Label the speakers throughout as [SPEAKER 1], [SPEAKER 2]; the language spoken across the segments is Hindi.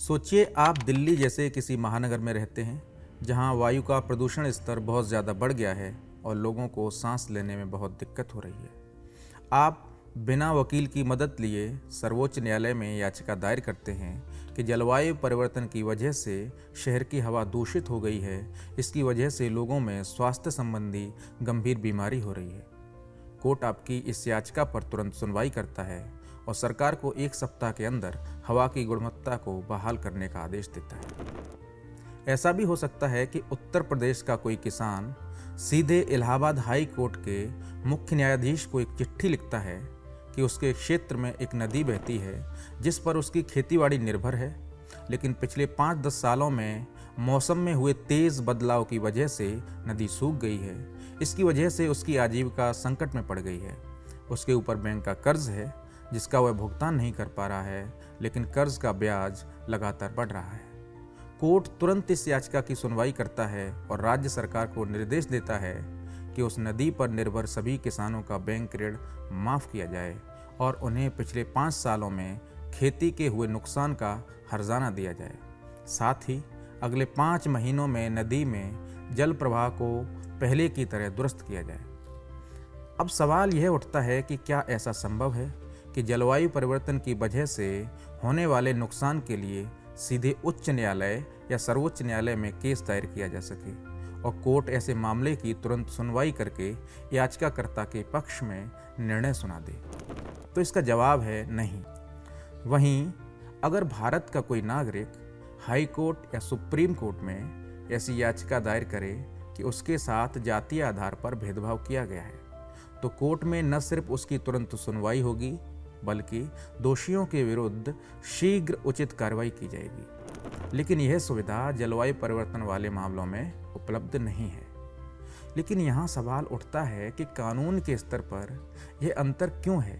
[SPEAKER 1] सोचिए आप दिल्ली जैसे किसी महानगर में रहते हैं जहां वायु का प्रदूषण स्तर बहुत ज़्यादा बढ़ गया है और लोगों को सांस लेने में बहुत दिक्कत हो रही है। आप बिना वकील की मदद लिए सर्वोच्च न्यायालय में याचिका दायर करते हैं कि जलवायु परिवर्तन की वजह से शहर की हवा दूषित हो गई है, इसकी वजह से लोगों में स्वास्थ्य संबंधी गंभीर बीमारी हो रही है। कोर्ट आपकी इस याचिका पर तुरंत सुनवाई करता है और सरकार को 1 सप्ताह के अंदर हवा की गुणवत्ता को बहाल करने का आदेश देता है। ऐसा भी हो सकता है कि उत्तर प्रदेश का कोई किसान सीधे इलाहाबाद हाई कोर्ट के मुख्य न्यायाधीश को एक चिट्ठी लिखता है कि उसके क्षेत्र में एक नदी बहती है जिस पर उसकी खेतीबाड़ी निर्भर है, लेकिन पिछले 5-10 सालों में मौसम में हुए तेज़ बदलाव की वजह से नदी सूख गई है। इसकी वजह से उसकी आजीविका संकट में पड़ गई है। उसके ऊपर बैंक का कर्ज है जिसका वह भुगतान नहीं कर पा रहा है, लेकिन कर्ज का ब्याज लगातार बढ़ रहा है। कोर्ट तुरंत इस याचिका की सुनवाई करता है और राज्य सरकार को निर्देश देता है कि उस नदी पर निर्भर सभी किसानों का बैंक ऋण माफ़ किया जाए और उन्हें पिछले 5 सालों में खेती के हुए नुकसान का हर्जाना दिया जाए। साथ ही अगले 5 महीनों में नदी में जल प्रवाह को पहले की तरह दुरुस्त किया जाए। अब सवाल यह उठता है कि क्या ऐसा संभव है कि जलवायु परिवर्तन की वजह से होने वाले नुकसान के लिए सीधे उच्च न्यायालय या सर्वोच्च न्यायालय में केस दायर किया जा सके और कोर्ट ऐसे मामले की तुरंत सुनवाई करके याचिकाकर्ता के पक्ष में निर्णय सुना दे? तो इसका जवाब है नहीं। वहीं अगर भारत का कोई नागरिक हाई कोर्ट या सुप्रीम कोर्ट में ऐसी याचिका दायर करे कि उसके साथ जातीय आधार पर भेदभाव किया गया है, तो कोर्ट में न सिर्फ उसकी तुरंत सुनवाई होगी बल्कि दोषियों के विरुद्ध शीघ्र उचित कार्रवाई की जाएगी। लेकिन यह सुविधा जलवायु परिवर्तन वाले मामलों में उपलब्ध नहीं है। लेकिन यहाँ सवाल उठता है कि कानून के स्तर पर यह अंतर क्यों है?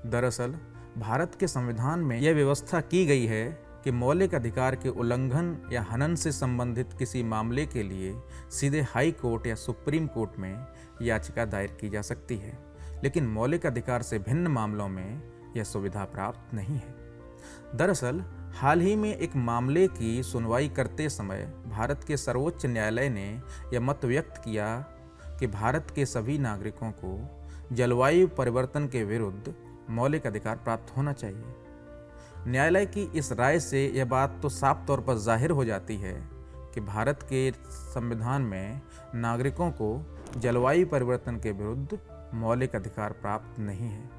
[SPEAKER 1] दरअसल भारत के संविधान में यह व्यवस्था की गई है कि मौलिक अधिकार के उल्लंघन या हनन से संबंधित किसी मामले के लिए सीधे हाई कोर्ट या सुप्रीम कोर्ट में याचिका दायर की जा सकती है, लेकिन मौलिक अधिकार से भिन्न मामलों में यह सुविधा प्राप्त नहीं है। दरअसल हाल ही में एक मामले की सुनवाई करते समय भारत के सर्वोच्च न्यायालय ने यह मत व्यक्त किया कि भारत के सभी नागरिकों को जलवायु परिवर्तन के विरुद्ध मौलिक अधिकार प्राप्त होना चाहिए। न्यायालय की इस राय से यह बात तो साफ तौर पर जाहिर हो जाती है कि भारत के संविधान में नागरिकों को जलवायु परिवर्तन के विरुद्ध मौलिक अधिकार प्राप्त नहीं है।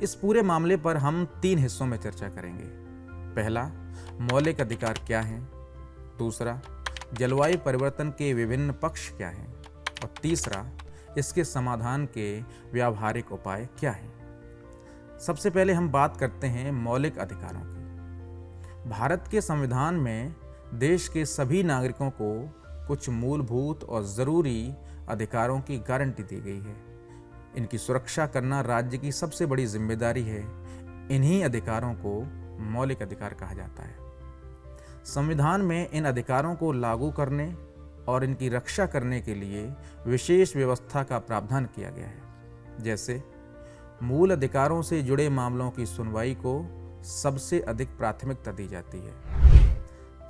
[SPEAKER 1] इस पूरे मामले पर हम 3 हिस्सों में चर्चा करेंगे। पहला, मौलिक अधिकार क्या हैं? दूसरा, जलवायु परिवर्तन के विभिन्न पक्ष क्या हैं? और तीसरा, इसके समाधान के व्यावहारिक उपाय क्या हैं? सबसे पहले हम बात करते हैं मौलिक अधिकारों की। भारत के संविधान में देश के सभी नागरिकों को कुछ मूलभूत और ज़रूरी अधिकारों की गारंटी दी गई है। इनकी सुरक्षा करना राज्य की सबसे बड़ी जिम्मेदारी है। इन्हीं अधिकारों को मौलिक अधिकार कहा जाता है। संविधान में इन अधिकारों को लागू करने और इनकी रक्षा करने के लिए विशेष व्यवस्था का प्रावधान किया गया है। जैसे मूल अधिकारों से जुड़े मामलों की सुनवाई को सबसे अधिक प्राथमिकता दी जाती है।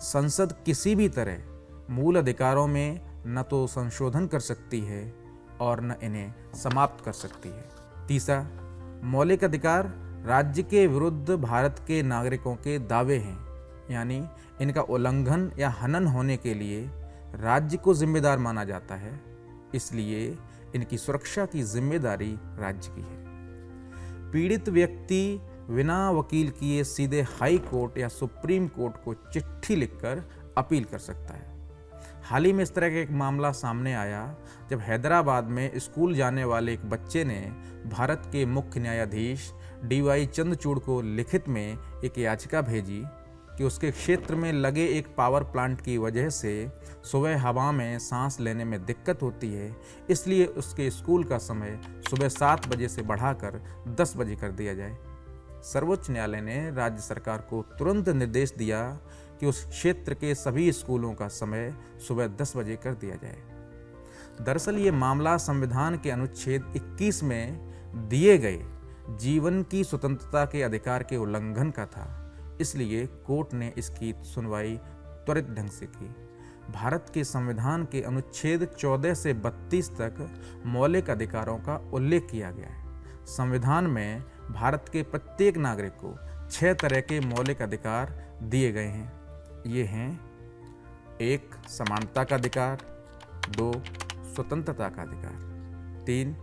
[SPEAKER 1] संसद किसी भी तरह मूल अधिकारों में न तो संशोधन कर सकती है और न इन्हें समाप्त कर सकती है। तीसरा, मौलिक अधिकार राज्य के विरुद्ध भारत के नागरिकों के दावे हैं, यानी इनका उल्लंघन या हनन होने के लिए राज्य को जिम्मेदार माना जाता है, इसलिए इनकी सुरक्षा की जिम्मेदारी राज्य की है। पीड़ित व्यक्ति बिना वकील किए सीधे हाई कोर्ट या सुप्रीम कोर्ट को चिट्ठी लिखकर अपील कर सकता है। हाल ही में इस तरह का एक मामला सामने आया जब हैदराबाद में स्कूल जाने वाले एक बच्चे ने भारत के मुख्य न्यायाधीश DY चंद्रचूड़ को लिखित में एक याचिका भेजी कि उसके क्षेत्र में लगे एक पावर प्लांट की वजह से सुबह हवा में सांस लेने में दिक्कत होती है, इसलिए उसके स्कूल का समय सुबह 7 बजे से बढ़ाकर 10 बजे कर दिया जाए। सर्वोच्च न्यायालय ने राज्य सरकार को तुरंत निर्देश दिया कि उस क्षेत्र के सभी स्कूलों का समय सुबह 10 बजे कर दिया जाए। दरअसल ये मामला संविधान के अनुच्छेद 21 में दिए गए जीवन की स्वतंत्रता के अधिकार के उल्लंघन का था। इसलिए कोर्ट ने इसकी सुनवाई त्वरित ढंग से की। भारत के संविधान के अनुच्छेद 14 से 32 तक मौलिक अधिकारों का उल्लेख किया गया है। संविधान में भारत के प्रत्येक नागरिक को 6 तरह के मौलिक अधिकार दिए गए हैं। ये हैं: 1. समानता का अधिकार, 2. स्वतंत्रता का अधिकार, 3.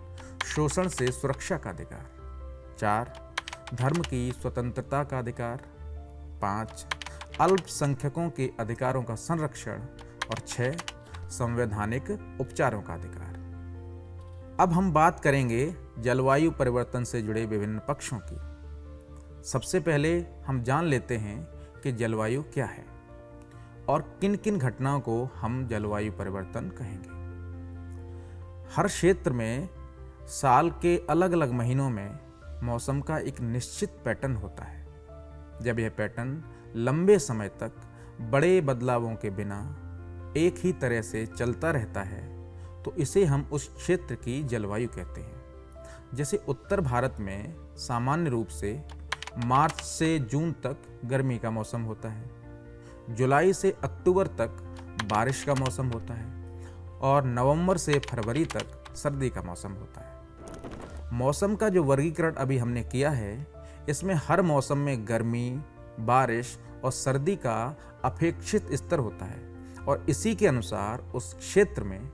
[SPEAKER 1] शोषण से सुरक्षा का अधिकार, 4. धर्म की स्वतंत्रता का अधिकार, 5. अल्पसंख्यकों के अधिकारों का संरक्षण और 6. संवैधानिक उपचारों का अधिकार। अब हम बात करेंगे जलवायु परिवर्तन से जुड़े विभिन्न पक्षों की। सबसे पहले हम जान लेते हैं कि जलवायु क्या है और किन किन घटनाओं को हम जलवायु परिवर्तन कहेंगे। हर क्षेत्र में साल के अलग अलग महीनों में मौसम का एक निश्चित पैटर्न होता है। जब यह पैटर्न लंबे समय तक बड़े बदलावों के बिना एक ही तरह से चलता रहता है तो इसे हम उस क्षेत्र की जलवायु कहते हैं। जैसे उत्तर भारत में सामान्य रूप से मार्च से जून तक गर्मी का मौसम होता है, जुलाई से अक्टूबर तक बारिश का मौसम होता है और नवंबर से फरवरी तक सर्दी का मौसम होता है। मौसम का जो वर्गीकरण अभी हमने किया है, इसमें हर मौसम में गर्मी, बारिश और सर्दी का अपेक्षित स्तर होता है और इसी के अनुसार उस क्षेत्र में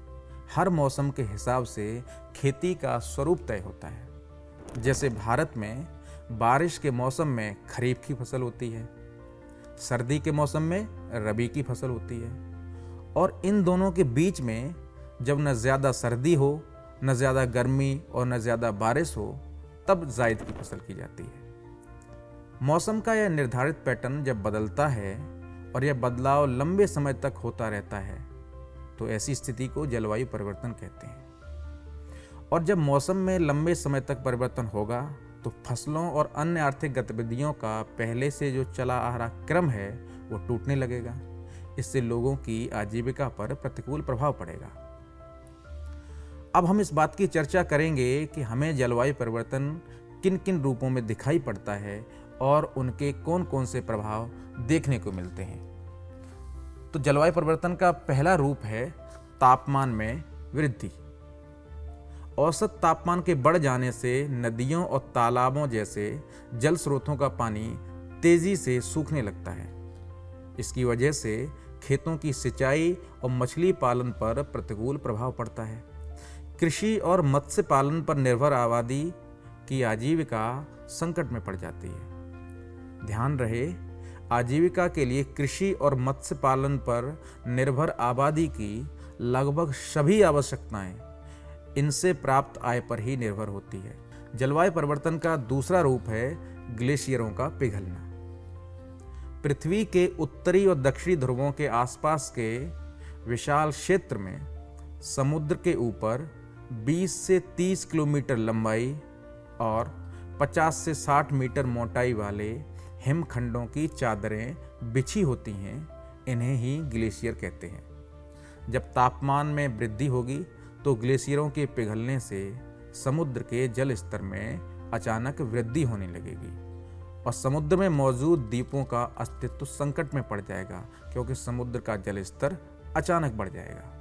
[SPEAKER 1] हर मौसम के हिसाब से खेती का स्वरूप तय होता है। जैसे भारत में बारिश के मौसम में खरीफ की फसल होती है, सर्दी के मौसम में रबी की फसल होती है और इन दोनों के बीच में जब न ज़्यादा सर्दी हो, न ज़्यादा गर्मी और न ज़्यादा बारिश हो, तब जायद की फसल की जाती है। मौसम का यह निर्धारित पैटर्न जब बदलता है और यह बदलाव लंबे समय तक होता रहता है तो ऐसी स्थिति को जलवायु परिवर्तन कहते हैं। और जब मौसम में लंबे समय तक परिवर्तन होगा तो फसलों और अन्य आर्थिक गतिविधियों का पहले से जो चला आ रहा क्रम है वो टूटने लगेगा। इससे लोगों की आजीविका पर प्रतिकूल प्रभाव पड़ेगा। अब हम इस बात की चर्चा करेंगे कि हमें जलवायु परिवर्तन किन किन रूपों में दिखाई पड़ता है और उनके कौन कौन से प्रभाव देखने को मिलते हैं। तो जलवायु परिवर्तन का पहला रूप है तापमान में वृद्धि। औसत तापमान के बढ़ जाने से नदियों और तालाबों जैसे जल स्रोतों का पानी तेजी से सूखने लगता है। इसकी वजह से खेतों की सिंचाई और मछली पालन पर प्रतिकूल प्रभाव पड़ता है। कृषि और मत्स्य पालन पर निर्भर आबादी की आजीविका संकट में पड़ जाती है। ध्यान रहे, आजीविका के लिए कृषि और मत्स्य पालन पर निर्भर आबादी की लगभग सभी आवश्यकताएं इनसे प्राप्त आय पर ही निर्भर होती है। जलवायु परिवर्तन का दूसरा रूप है ग्लेशियरों का पिघलना। पृथ्वी के उत्तरी और दक्षिणी ध्रुवों के आसपास के विशाल क्षेत्र में समुद्र के ऊपर 20 से 30 किलोमीटर लंबाई और 50 से 60 मीटर मोटाई वाले हिमखंडों की चादरें बिछी होती हैं। इन्हें ही ग्लेशियर कहते हैं। जब तापमान में वृद्धि होगी तो ग्लेशियरों के पिघलने से समुद्र के जल स्तर में अचानक वृद्धि होने लगेगी और समुद्र में मौजूद द्वीपों का अस्तित्व संकट में पड़ जाएगा, क्योंकि समुद्र का जल स्तर अचानक बढ़ जाएगा।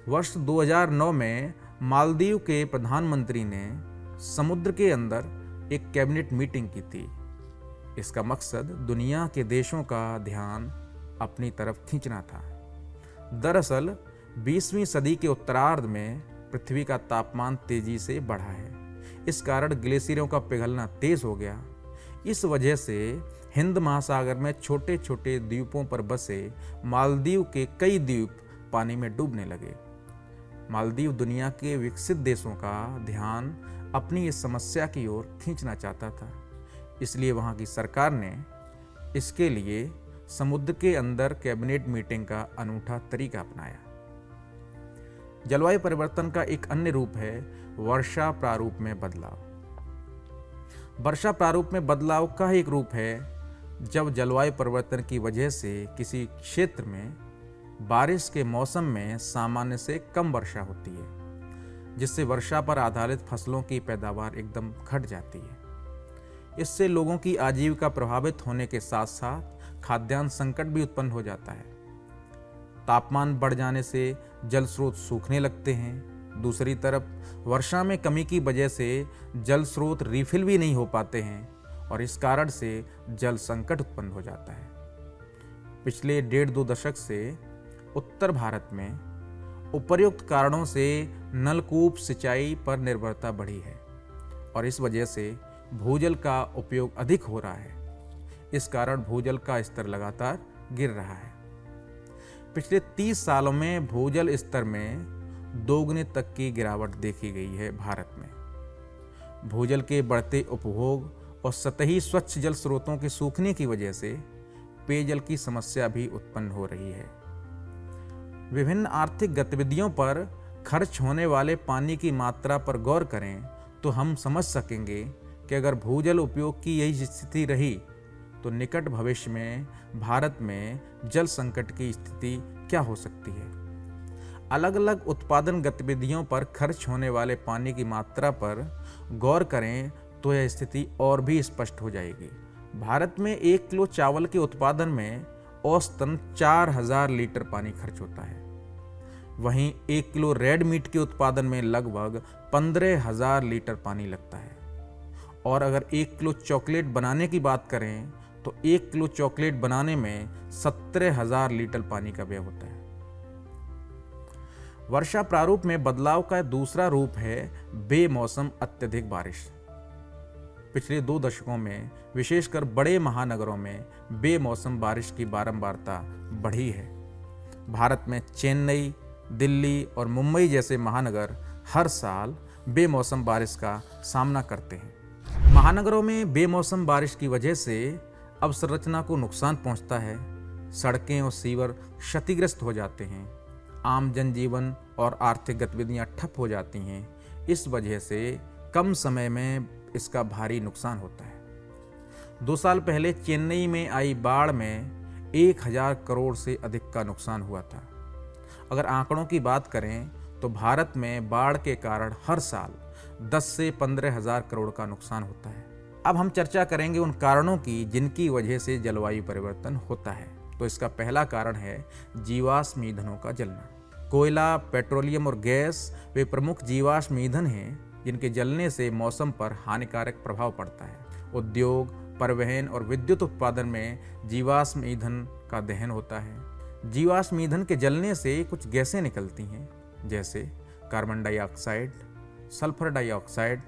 [SPEAKER 1] वर्ष 2009 में मालदीव के प्रधानमंत्री ने समुद्र के अंदर एक कैबिनेट मीटिंग की थी। इसका मकसद दुनिया के देशों का ध्यान अपनी तरफ खींचना था। दरअसल 20वीं सदी के उत्तरार्ध में पृथ्वी का तापमान तेजी से बढ़ा है। इस कारण ग्लेशियरों का पिघलना तेज हो गया। इस वजह से हिंद महासागर में छोटे छोटे द्वीपों पर बसे मालदीव के कई द्वीप पानी में डूबने लगे। मालदीव दुनिया के विकसित देशों का ध्यान अपनी इस समस्या की ओर खींचना चाहता था, इसलिए वहां की सरकार ने इसके लिए समुद्र के अंदर कैबिनेट मीटिंग का अनूठा तरीका अपनाया। जलवायु परिवर्तन का एक अन्य रूप है वर्षा प्रारूप में बदलाव। वर्षा प्रारूप में बदलाव का एक रूप है जब जलवायु परिवर्तन की वजह से किसी क्षेत्र में बारिश के मौसम में सामान्य से कम वर्षा होती है, जिससे वर्षा पर आधारित फसलों की पैदावार एकदम घट जाती है। इससे लोगों की आजीविका प्रभावित होने के साथ साथ खाद्यान्न संकट भी उत्पन्न हो जाता है। तापमान बढ़ जाने से जल स्रोत सूखने लगते हैं। दूसरी तरफ वर्षा में कमी की वजह से जल स्रोत रिफिल भी नहीं हो पाते हैं और इस कारण से जल संकट उत्पन्न हो जाता है। पिछले 1.5-2 दशक से उत्तर भारत में उपर्युक्त कारणों से नलकूप सिंचाई पर निर्भरता बढ़ी है और इस वजह से भूजल का उपयोग अधिक हो रहा है। इस कारण भूजल का स्तर लगातार गिर रहा है। पिछले 30 सालों में भूजल स्तर में दोगुने तक की गिरावट देखी गई है भारत में। भूजल के बढ़ते उपभोग और सतही स्वच्छ जल स्रोतों के सूखने की वजह से पेयजल की समस्या भी उत्पन्न हो रही है। विभिन्न आर्थिक गतिविधियों पर खर्च होने वाले पानी की मात्रा पर गौर करें तो हम समझ सकेंगे कि अगर भूजल उपयोग की यही स्थिति रही तो निकट भविष्य में भारत में जल संकट की स्थिति क्या हो सकती है। अलग अलग उत्पादन गतिविधियों पर खर्च होने वाले पानी की मात्रा पर गौर करें तो यह स्थिति और भी स्पष्ट हो जाएगी। भारत में 1 किलो चावल के उत्पादन में औसतन 4000 लीटर पानी खर्च होता है। वहीं 1 किलो रेड मीट के उत्पादन में लगभग 15000 लीटर पानी लगता है। और अगर 1 किलो चॉकलेट बनाने की बात करें तो 1 किलो चॉकलेट बनाने में 17000 लीटर पानी का व्यय होता है। वर्षा प्रारूप में बदलाव का दूसरा रूप है बेमौसम अत्यधिक बारिश। पिछले 2 दशकों में विशेषकर बड़े महानगरों में बेमौसम बारिश की बारंबारता बढ़ी है। भारत में चेन्नई, दिल्ली और मुंबई जैसे महानगर हर साल बेमौसम बारिश का सामना करते हैं। महानगरों में बेमौसम बारिश की वजह से अवसंरचना को नुकसान पहुंचता है। सड़कें और सीवर क्षतिग्रस्त हो जाते हैं। आम जनजीवन और आर्थिक गतिविधियां ठप हो जाती हैं। इस वजह से कम समय में इसका भारी नुकसान होता है। 2 साल पहले चेन्नई में आई बाढ़ में 1000 करोड़ से अधिक का नुकसान हुआ था। अगर आंकड़ों की बात करें तो भारत में बाढ़ के कारण हर साल 10 से 15,000 करोड़ का नुकसान होता है। अब हम चर्चा करेंगे उन कारणों की जिनकी वजह से जलवायु परिवर्तन होता है। तो इसका पहला कारण है जीवाश्म ईंधनों का जलना। कोयला, पेट्रोलियम और गैस वे प्रमुख जीवाश्म ईंधन हैं जिनके जलने से मौसम पर हानिकारक प्रभाव पड़ता है। उद्योग, परिवहन और विद्युत उत्पादन में जीवाश्म ईंधन का दहन होता है। जीवाश्म ईंधन के जलने से कुछ गैसें निकलती हैं जैसे कार्बन डाइऑक्साइड, सल्फर डाइऑक्साइड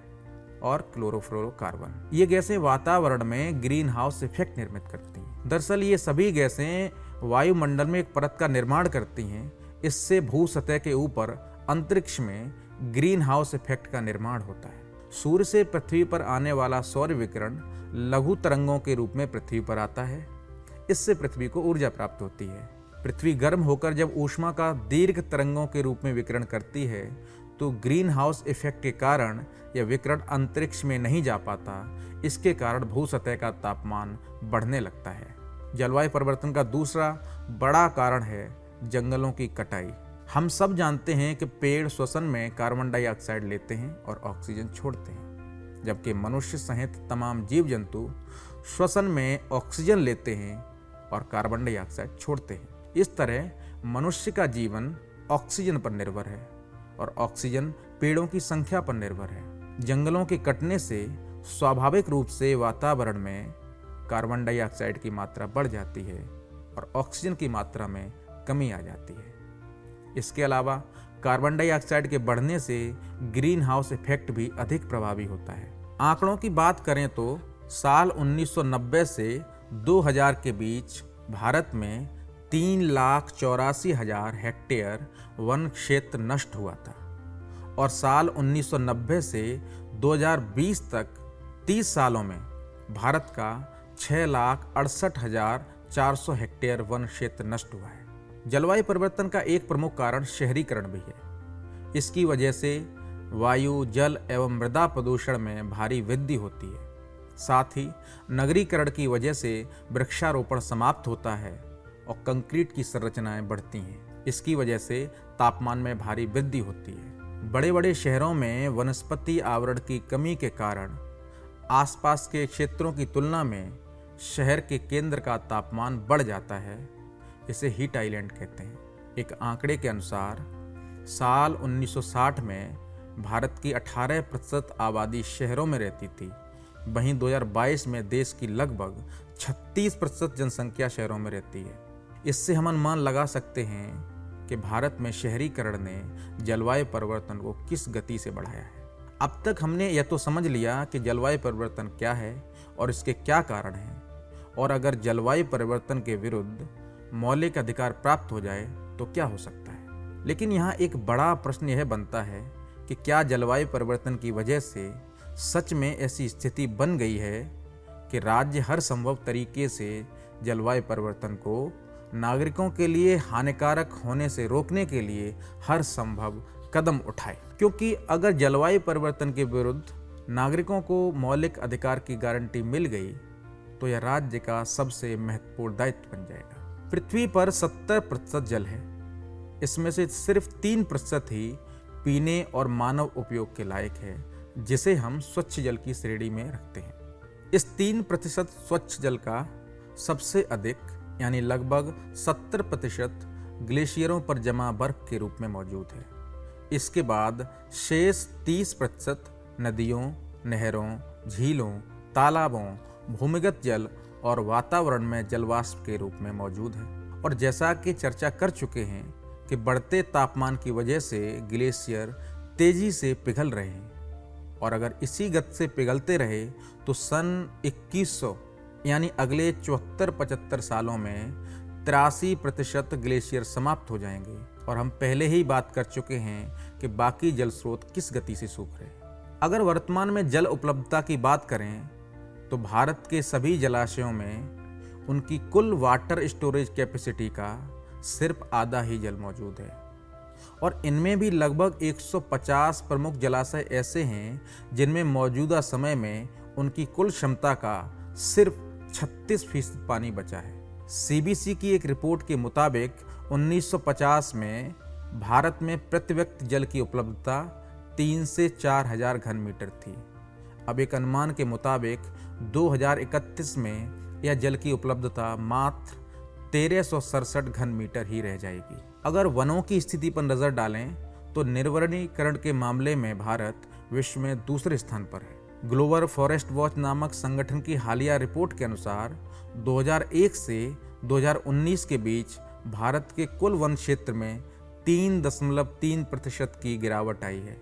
[SPEAKER 1] और क्लोरोफ्लोरोकार्बन। ये गैसें वातावरण में ग्रीन हाउस इफेक्ट निर्मित करती हैं। दरअसल ये सभी गैसें वायुमंडल में एक परत का निर्माण करती हैं। इससे भू सतह के ऊपर अंतरिक्ष में ग्रीन हाउस इफेक्ट का निर्माण होता है। सूर्य से पृथ्वी पर आने वाला सौर विकिरण लघु तरंगों के रूप में पृथ्वी पर आता है। इससे पृथ्वी को ऊर्जा प्राप्त होती है। पृथ्वी गर्म होकर जब ऊष्मा का दीर्घ तरंगों के रूप में विकिरण करती है तो ग्रीन हाउस इफेक्ट के कारण यह विकिरण अंतरिक्ष में नहीं जा पाता। इसके कारण भू सतह का तापमान बढ़ने लगता है। जलवायु परिवर्तन का दूसरा बड़ा कारण है जंगलों की कटाई। हम सब जानते हैं कि पेड़ श्वसन में कार्बन डाइऑक्साइड लेते हैं और ऑक्सीजन छोड़ते हैं, जबकि मनुष्य सहित तमाम जीव जंतु श्वसन में ऑक्सीजन लेते हैं और कार्बन डाइऑक्साइड छोड़ते हैं। इस तरह मनुष्य का जीवन ऑक्सीजन पर निर्भर है और ऑक्सीजन पेड़ों की संख्या पर निर्भर है। जंगलों के कटने से स्वाभाविक रूप से वातावरण में कार्बन डाइऑक्साइड की मात्रा बढ़ जाती है और ऑक्सीजन की मात्रा में कमी आ जाती है। इसके अलावा कार्बन डाइऑक्साइड के बढ़ने से ग्रीन हाउस इफेक्ट भी अधिक प्रभावी होता है। आंकड़ों की बात करें तो साल 1990 से 2000 के बीच भारत में 3,84,000 हेक्टेयर वन क्षेत्र नष्ट हुआ था और साल 1990 से 2020 तक 30 सालों में भारत का 6,68,400 हेक्टेयर वन क्षेत्र नष्ट हुआ है। जलवायु परिवर्तन का एक प्रमुख कारण शहरीकरण भी है। इसकी वजह से वायु, जल एवं मृदा प्रदूषण में भारी वृद्धि होती है। साथ ही नगरीकरण की वजह से वृक्षारोपण समाप्त होता है और कंक्रीट की संरचनाएं बढ़ती हैं। इसकी वजह से तापमान में भारी वृद्धि होती है। बड़े बड़े शहरों में वनस्पति आवरण की कमी के कारण आसपास के क्षेत्रों की तुलना में शहर के केंद्र का तापमान बढ़ जाता है। इसे हीट आइलैंड कहते हैं। एक आंकड़े के अनुसार साल 1960 में भारत की 18% आबादी शहरों में रहती थी। वहीं 2022 में देश की लगभग 36% जनसंख्या शहरों में रहती है। इससे हम अनुमान लगा सकते हैं कि भारत में शहरीकरण ने जलवायु परिवर्तन को किस गति से बढ़ाया है। अब तक हमने यह तो समझ लिया कि जलवायु परिवर्तन क्या है और इसके क्या कारण हैं, और अगर जलवायु परिवर्तन के विरुद्ध मौलिक अधिकार प्राप्त हो जाए तो क्या हो सकता है। लेकिन यहाँ एक बड़ा प्रश्न यह बनता है कि क्या जलवायु परिवर्तन की वजह से सच में ऐसी स्थिति बन गई है कि राज्य हर संभव तरीके से जलवायु परिवर्तन को नागरिकों के लिए हानिकारक होने से रोकने के लिए हर संभव कदम उठाए। क्योंकि अगर जलवायु परिवर्तन के विरुद्ध नागरिकों को मौलिक अधिकार की गारंटी मिल गई तो यह राज्य का सबसे महत्वपूर्ण दायित्व बन जाएगा। पृथ्वी पर 70% जल है। इसमें से सिर्फ 3% ही पीने और मानव उपयोग के लायक है, जिसे हम स्वच्छ जल की श्रेणी में रखते हैं। इस 3% स्वच्छ जल का सबसे अधिक यानी लगभग 70% ग्लेशियरों पर जमा बर्फ के रूप में मौजूद है। इसके बाद शेष 30% नदियों, नहरों, झीलों, तालाबों, भूमिगत जल और वातावरण में जलवाष्प के रूप में मौजूद है। और जैसा कि चर्चा कर चुके हैं कि बढ़ते तापमान की वजह से ग्लेशियर तेजी से पिघल रहे हैं, और अगर इसी गति से पिघलते रहे तो सन 2100 यानी अगले 74-75 सालों में 83% ग्लेशियर समाप्त हो जाएंगे। और हम पहले ही बात कर चुके हैं कि बाकी जल स्रोत किस गति से सूख रहे हैं। अगर वर्तमान में जल उपलब्धता की बात करें तो भारत के सभी जलाशयों में उनकी कुल वाटर स्टोरेज कैपेसिटी का सिर्फ आधा ही जल मौजूद है, और इनमें भी लगभग 150 प्रमुख जलाशय ऐसे हैं जिनमें मौजूदा समय में उनकी कुल क्षमता का सिर्फ 36% पानी बचा है। CBC की एक रिपोर्ट के मुताबिक 1950 में भारत में प्रति व्यक्ति जल की उपलब्धता 3 से 4 हजार घन मीटर थी। अब एक अनुमान के मुताबिक 2031 में यह जल की उपलब्धता मात्र 1367 घन मीटर ही रह जाएगी। अगर वनों की स्थिति पर नजर डालें तो निर्वनीकरण के मामले में भारत विश्व में दूसरे स्थान पर है। ग्लोबल फॉरेस्ट वॉच नामक संगठन की हालिया रिपोर्ट के अनुसार 2001 से 2019 के बीच भारत के कुल वन क्षेत्र में 3.3% की गिरावट आई है।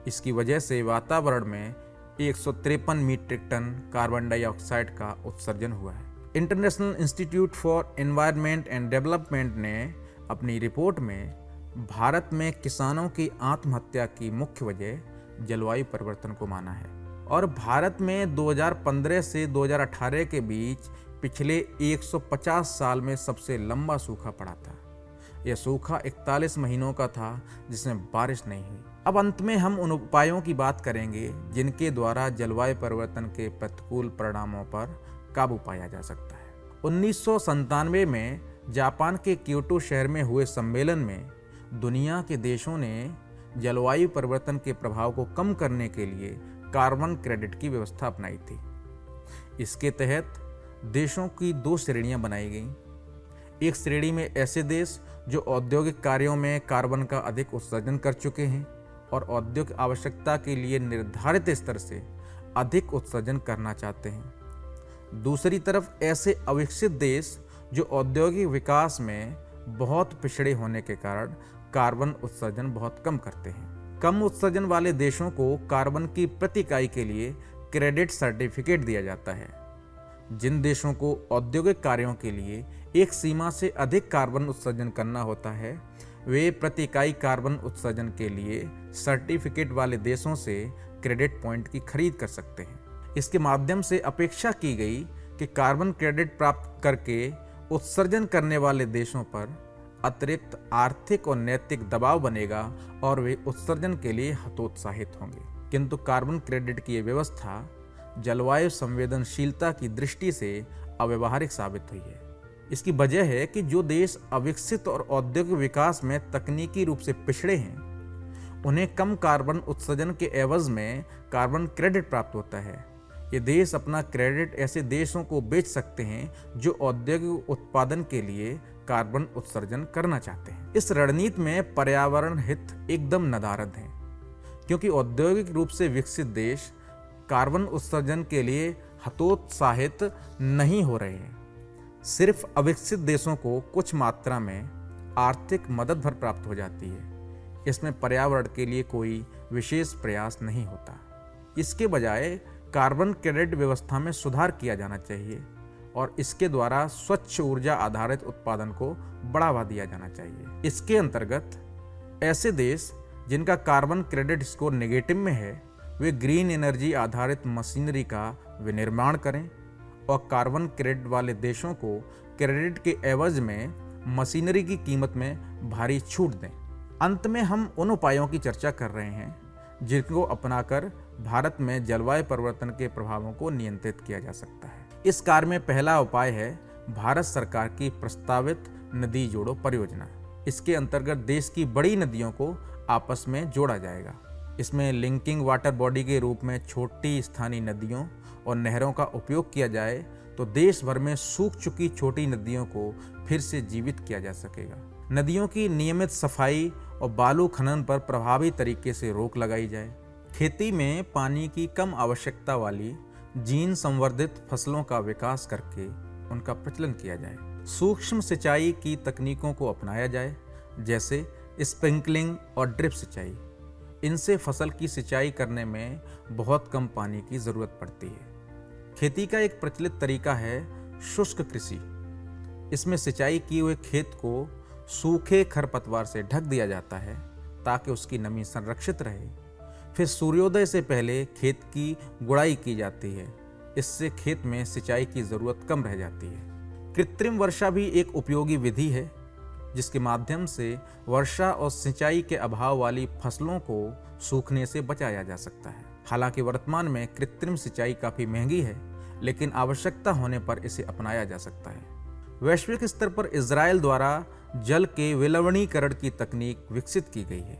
[SPEAKER 1] इसकी वजह से वातावरण में 153 मीट्रिक टन कार्बन डाइऑक्साइड का उत्सर्जन हुआ है। International institute for environment and development ने अपनी रिपोर्ट में भारत में किसानों की आत्महत्या की मुख्य वजह जलवायु परिवर्तन को माना है। और भारत में 2015 से 2018 के बीच पिछले 150 साल में सबसे लंबा सूखा पड़ा था। यह सूखा 41 महीनों का था जिसमें बारिश नहीं हुई। अब अंत में हम उन उपायों की बात करेंगे जिनके द्वारा जलवायु परिवर्तन के प्रतिकूल परिणामों पर काबू पाया जा सकता है। 1997 में जापान के क्योटो शहर में हुए सम्मेलन में दुनिया के देशों ने जलवायु परिवर्तन के प्रभाव को कम करने के लिए कार्बन क्रेडिट की व्यवस्था अपनाई थी। इसके तहत देशों की 2 श्रेणियां बनाई गईं। एक श्रेणी में ऐसे देश जो औद्योगिक कार्यों में कार्बन का अधिक उत्सर्जन कर चुके हैं और औद्योगिक आवश्यकता के लिए निर्धारित स्तर से अधिक उत्सर्जन करना चाहते हैं। दूसरी तरफ ऐसे अविकसित देश जो औद्योगिक विकास में बहुत पिछड़े होने के कारण कार्बन उत्सर्जन बहुत कम करते हैं। कम उत्सर्जन वाले देशों को कार्बन की प्रति इकाई के लिए क्रेडिट सर्टिफिकेट दिया जाता है। जिन देशों को औद्योगिक कार्यों के लिए एक सीमा से अधिक कार्बन उत्सर्जन करना होता है, वे प्रति इकाई कार्बन उत्सर्जन के लिए सर्टिफिकेट वाले देशों से क्रेडिट पॉइंट की खरीद कर सकते हैं। इसके माध्यम से अपेक्षा की गई कि कार्बन क्रेडिट प्राप्त करके उत्सर्जन करने वाले देशों पर अतिरिक्त आर्थिक और नैतिक दबाव बनेगा और वे उत्सर्जन के लिए हतोत्साहित होंगे। किंतु कार्बन क्रेडिट की यह व्यवस्था जलवायु संवेदनशीलता की दृष्टि से अव्यावहारिक साबित हुई है। इसकी वजह है कि जो देश अविकसित और औद्योगिक विकास में तकनीकी रूप से पिछड़े हैं, उन्हें कम कार्बन उत्सर्जन के एवज में कार्बन क्रेडिट प्राप्त होता है। ये देश अपना क्रेडिट ऐसे देशों को बेच सकते हैं जो औद्योगिक उत्पादन के लिए कार्बन उत्सर्जन करना चाहते हैं। इस रणनीति में पर्यावरण हित एकदम नदारद हैं, क्योंकि औद्योगिक रूप से विकसित देश कार्बन उत्सर्जन के लिए हतोत्साहित नहीं हो रहे हैं। सिर्फ अविकसित देशों को कुछ मात्रा में आर्थिक मदद भर प्राप्त हो जाती है। इसमें पर्यावरण के लिए कोई विशेष प्रयास नहीं होता। इसके बजाय कार्बन क्रेडिट व्यवस्था में सुधार किया जाना चाहिए और इसके द्वारा स्वच्छ ऊर्जा आधारित उत्पादन को बढ़ावा दिया जाना चाहिए। इसके अंतर्गत ऐसे देश जिनका कार्बन क्रेडिट स्कोर नेगेटिव में है, वे ग्रीन एनर्जी आधारित मशीनरी का विनिर्माण करें और कार्बन क्रेडिट वाले देशों को क्रेडिट के एवज में मशीनरी की कीमत में भारी छूट दें। अंत में हम उन उपायों की चर्चा कर रहे हैं जिनको अपनाकर भारत में जलवायु परिवर्तन के प्रभावों को नियंत्रित किया जा सकता है। इस कार्य में पहला उपाय है भारत सरकार की प्रस्तावित नदी जोड़ो परियोजना। इसके अंतर्गत देश की बड़ी नदियों को आपस में जोड़ा जाएगा। इसमें लिंकिंग वाटर बॉडी के रूप में छोटी स्थानीय नदियों और नहरों का उपयोग किया जाए तो देश भर में सूख चुकी छोटी नदियों को फिर से जीवित किया जा सकेगा। नदियों की नियमित सफाई और बालू खनन पर प्रभावी तरीके से रोक लगाई जाए। खेती में पानी की कम आवश्यकता वाली जीन संवर्धित फसलों का विकास करके उनका प्रचलन किया जाए। सूक्ष्म सिंचाई की तकनीकों को अपनाया जाए, जैसे स्प्रिंकलिंग और ड्रिप सिंचाई। इनसे फसल की सिंचाई करने में बहुत कम पानी की ज़रूरत पड़ती है। खेती का एक प्रचलित तरीका है शुष्क कृषि। इसमें सिंचाई किए हुए खेत को सूखे खरपतवार से ढक दिया जाता है ताकि उसकी नमी संरक्षित रहे। फिर सूर्योदय से पहले खेत की गुड़ाई की जाती है। इससे खेत में सिंचाई की ज़रूरत कम रह जाती है। कृत्रिम वर्षा भी एक उपयोगी विधि है, जिसके माध्यम से वर्षा और सिंचाई के अभाव वाली फसलों को सूखने से बचाया जा सकता है। हालांकि वर्तमान में कृत्रिम सिंचाई काफ़ी महंगी है, लेकिन आवश्यकता होने पर इसे अपनाया जा सकता है। वैश्विक स्तर पर इजराइल द्वारा जल के विलवणीकरण की तकनीक विकसित की गई है।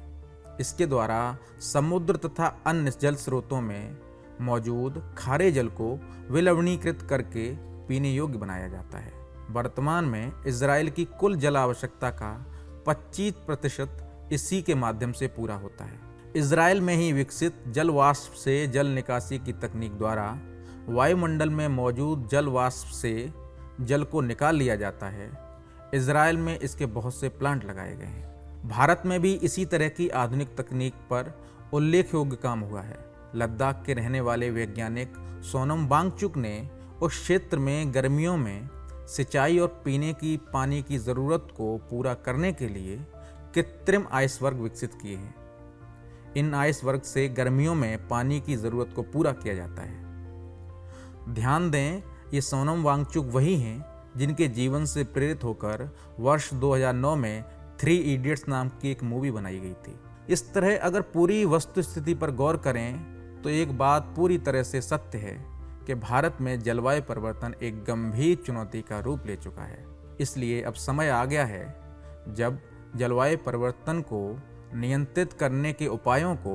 [SPEAKER 1] इसके द्वारा समुद्र तथा अन्य जल स्रोतों में मौजूद खारे जल को विलवणीकृत करके पीने योग्य बनाया जाता है। वर्तमान में इजराइल की कुल जल आवश्यकता का 25% इसी के माध्यम से पूरा होता है। इजराइल में ही विकसित जल वाष्प से जल निकासी की तकनीक द्वारा वायुमंडल में मौजूद जल वाष्प से जल को निकाल लिया जाता है। इजराइल में इसके बहुत से प्लांट लगाए गए हैं। भारत में भी इसी तरह की आधुनिक तकनीक पर उल्लेख योग्य काम हुआ है। लद्दाख के रहने वाले वैज्ञानिक सोनम वांगचुक ने उस क्षेत्र में गर्मियों में सिंचाई और पीने की पानी की ज़रूरत को पूरा करने के लिए कृत्रिम आइसबर्ग विकसित किए हैं। इन आइसबर्ग से गर्मियों में पानी की ज़रूरत को पूरा किया जाता है। ध्यान दें, ये सोनम वांगचुक वही हैं जिनके जीवन से प्रेरित होकर वर्ष 2009 में 3 इडियट्स नाम की एक मूवी बनाई गई थी। इस तरह अगर पूरी वस्तुस्थिति पर गौर करें तो एक बात पूरी तरह से सत्य है कि भारत में जलवायु परिवर्तन एक गंभीर चुनौती का रूप ले चुका है। इसलिए अब समय आ गया है जब जलवायु परिवर्तन को नियंत्रित करने के उपायों को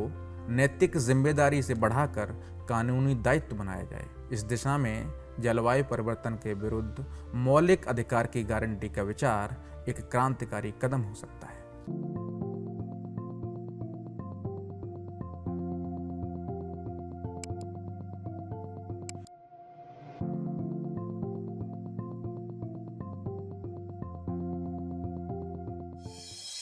[SPEAKER 1] नैतिक जिम्मेदारी से बढ़ाकर कानूनी दायित्व बनाया जाए। इस दिशा में जलवायु परिवर्तन के विरुद्ध मौलिक अधिकार की गारंटी का विचार एक क्रांतिकारी कदम हो सकता है।